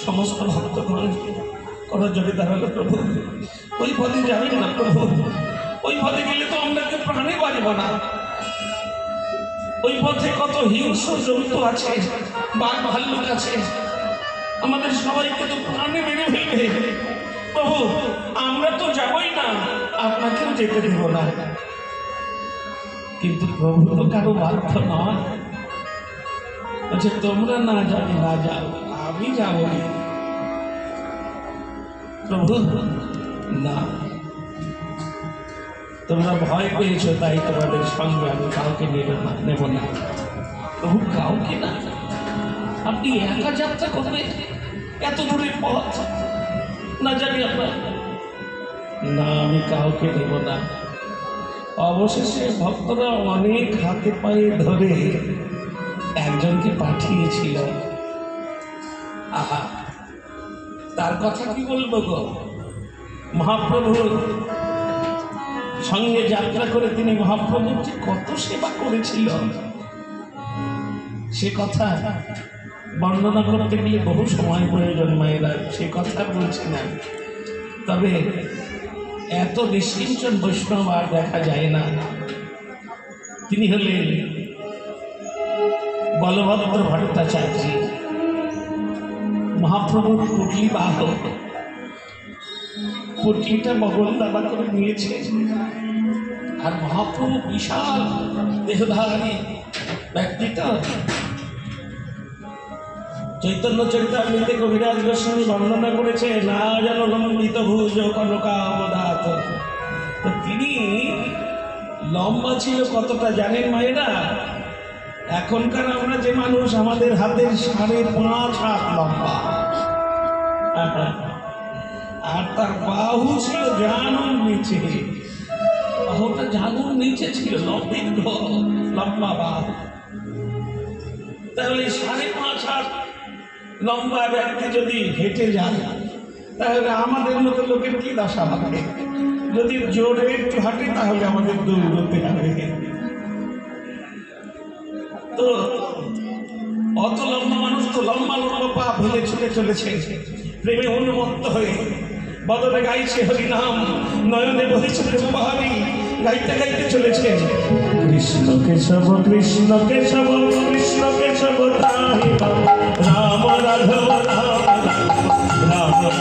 সমস্ত ভক্তগণ করজোড়ে দাঁড়ালো, প্রভু ওই পথে যাবেন না প্রভু, ওই পথে গেলে তো আমরা কেউ প্রাণে বাঁচব না। ওই পথে কত হিংস্র জন্তু আছে, বাঘ ভাল্লুক আছে, আমাদের সবাইকে তো প্রাণে মেরে ফেলবে। প্রভু আমরা তো যাবই না, আপনাকেও যেতে দেব না। কিন্তু প্রভু তো কারো বাধ্য নয়, বলছে তোমরা না যাবে না যাও, আমি যাবো। প্রভু না, তোমরা ভয় পেয়েছো তাই তোমাদের সঙ্গে আমি কাউকে নেব না। প্রভু কাউকে না, আপনি একা যাত্রা করবেন এত দূরের পথ, না জানি আপনার না, আমি কাউকে নেব না। অবশেষে ভক্তরা অনেক হাতে পায়ে ধরে একজনকে পাঠিয়েছিল। আহা, তার কথা কি বলবো গো, মহাপ্রভুর সঙ্গে যাত্রা করে তিনি মহাপ্রভুর যে কত সেবা করেছিল সে কথা বর্ণনা করতে গেলে বহু সময় প্রয়োজন মায়েরা, সে কথা বলছি না। তবে এত নিষ্কিঞ্চন বৈষ্ণব আর দেখা যায় না। তিনি হলেন বলভদ্র ভট্টাচার্য, মহাপ্রভুর পুটলি বাহক। পুটলিটা মগল দাবা করে নিয়েছে, আর মহাপ্রভু বিশাল দেহধারী ব্যক্তিটা। চৈতন্য চরিতামৃতে কবিরাজ গোস্বামী বর্ণনা করেছে, না যেন লম্বিত ভুজ কনকাবদাত। তো তিনি লম্বা ছিল কতটা জানেন মায়েরা? এখনকার আমরা যে মানুষ, আমাদের হাতের 5.5 হাত লম্বা, আর তার বাহু ছিল জানুর নিচে, বাহুটা জানুর নিচে ছিল, দীর্ঘ লম্বা বাহু। তাহলে 5.5 হাত লম্বা ব্যক্তি যদি হেঁটে যায়, তাহলে আমাদের মতো লোকের কি দশা হবে? যদি জোরে একটু হাঁটে তাহলে আমাদের দৌড়তে হবে। তো অত লম্বা মানুষ তো লম্বা লম্বা পা ফেলে ছুটে চলেছে, প্রেমে উন্মত্ত হয়ে বদলে গাইছে হরিনাম, নয়নে বহিছে প্রেমবাহারি, গাইতে গাইতে চলেছে কৃষ্ণ কেশব কৃষ্ণ কেশব কৃষ্ণ কেশব রাম রাঘব রাম রাম রাঘব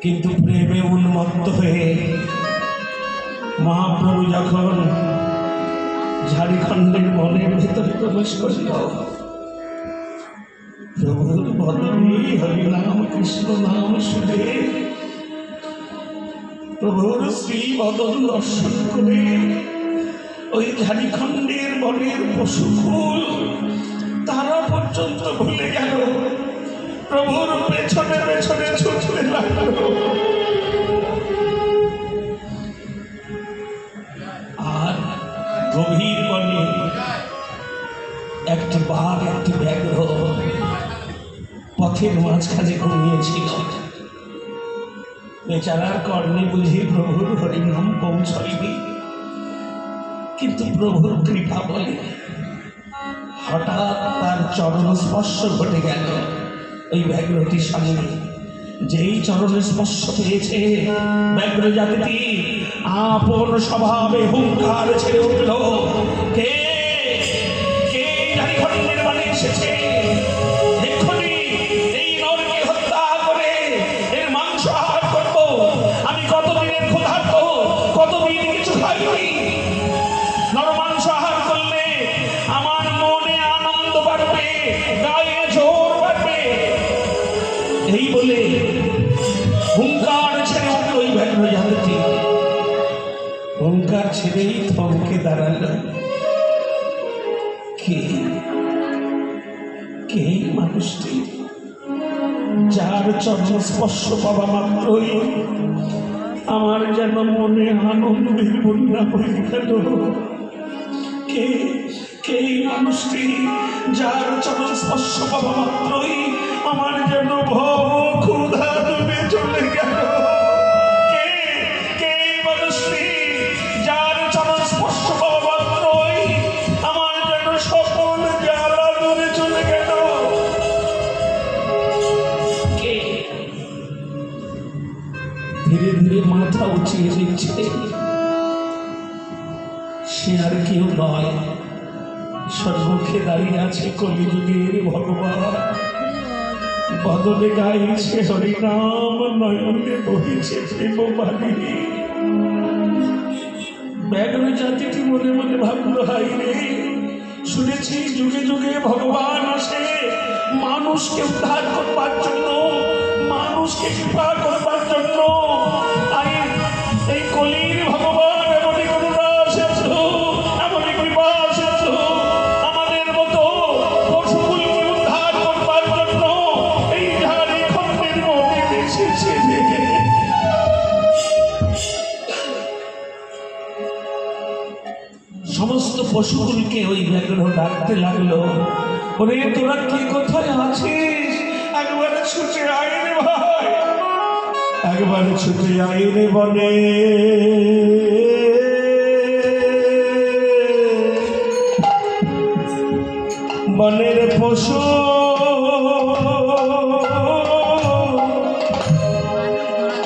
কিন্তু প্রেমে উন্মত্ত হয়ে মহাপ্রভু যখন ঝাড়খণ্ডের বনের ভেতরে প্রবেশ করিল, প্রভুর বদনে হরিনাম কৃষ্ণ নাম শুনে প্রভুর শ্রী বদন দর্শন করে ওই ঝাড়খণ্ডের বনের পশুকুল তারা পর্যন্ত ভুলে গেল, প্রভুর পেছনে পেছনে ছুটতে লাগলো। আর গভীর বনে একটি বাঘ, একটি ব্যাঘ্র পথের মাঝখানে ঘুমিয়েছিল। বেচারার কর্ণে বুঝি প্রভুর হরিনাম পৌঁছয়নি, কিন্তু প্রভুর কৃপা বলে হঠাৎ তার চরণ স্পর্শ ঘটে গেল ওই ব্যাঘ্রটির সঙ্গে। যেই চরণে স্পর্শ পেয়েছে ব্যাঘ্র জাতিটি আপন স্বভাবে হুঙ্কার ছেড়ে উঠল, কে কে ঝাড়খণ্ডের বাণী এসেছে, এক্ষুনি এই নরকে হত্যা করে এর মাংস আহার করব। আমি কতদিনের ক্ষুধার্ত, কতদিন কিছু খাইনি। নর মাংস আহার করলে আমার মনে আনন্দ বাড়বে, গায়ে জোর বাড়বে। এই বলে হুঙ্কার ছেড়ে উঠল ওই ব্যাঘ্র জাতিটি। হুঙ্কার ছেড়েই থমকে দাঁড়াল। কে কে মানুষটি যার চরণ স্পর্শ পাওয়া মাত্রই আমার যেন মনে আনন্দের বন্যা বয়ে গেল? কে কে মানুষটি যার চরণ স্পর্শ পাওয়া মাত্রই আমার যেন ভব ক্ষুধা ডুবে চলে গেল? কে কে মানুষটি যার চরণ স্পর্শ পাওয়া মাত্রই আমার যেন সকল জ্বালা ডুবে চলে গেল? কে? ধীরে ধীরে মাথা উঁচিয়ে দিচ্ছে। সে আর কেউ নয়, সর্বক্ষে দাঁড়িয়ে আছে কলিযুগের ভগবান। বদলে গাইছে হরিনাম, নয়নে বহিছে প্রেমবাণী। ব্যাঘ্র জাতিটি মনে মনে ভাবল, হাই রে, শুনেছি যুগে যুগে ভগবান আসে মানুষকে উদ্ধার করবার জন্য, মানুষকে কৃপা করবার জন্য। এই কলির ভগবান এমনই করুণা এসেছিল, এমনই কৃপা এসেছিল আমাদের মতো পশুকুলকে উদ্ধার করবার জন্য। এই ঝাড়খণ্ডের মধ্যে এসেছে। সমস্ত পশুকুলকে ওই ব্যাঘ্র ডাকতে লাগলো, ওরে তোরা কে কোথায় আছিস? একবারে ছুটে আয় রে ভাই, একবারে ছুটে আয় রে বনে। বনের পশু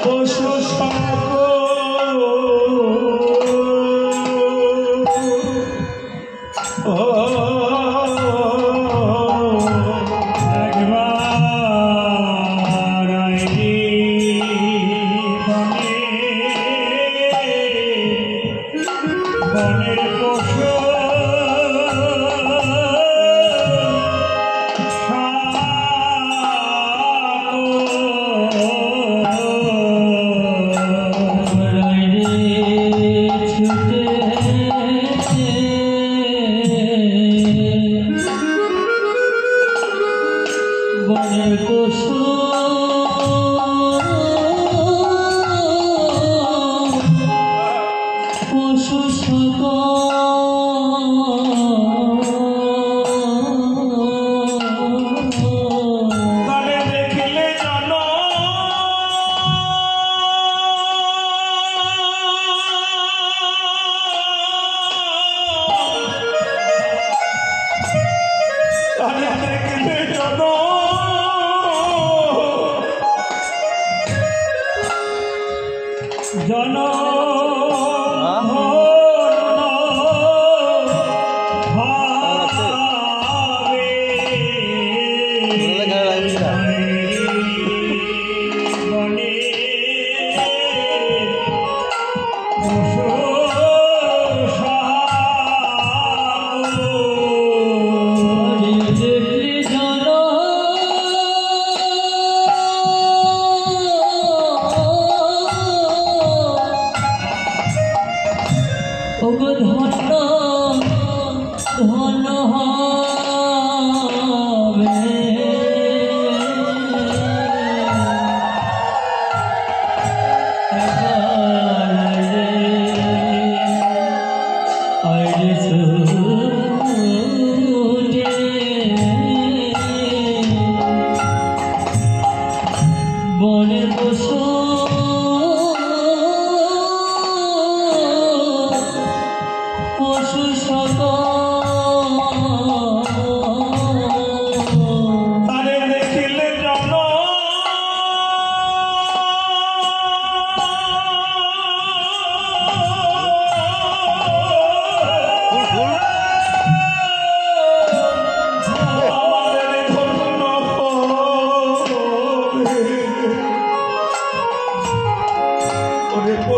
পশু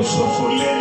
সকলের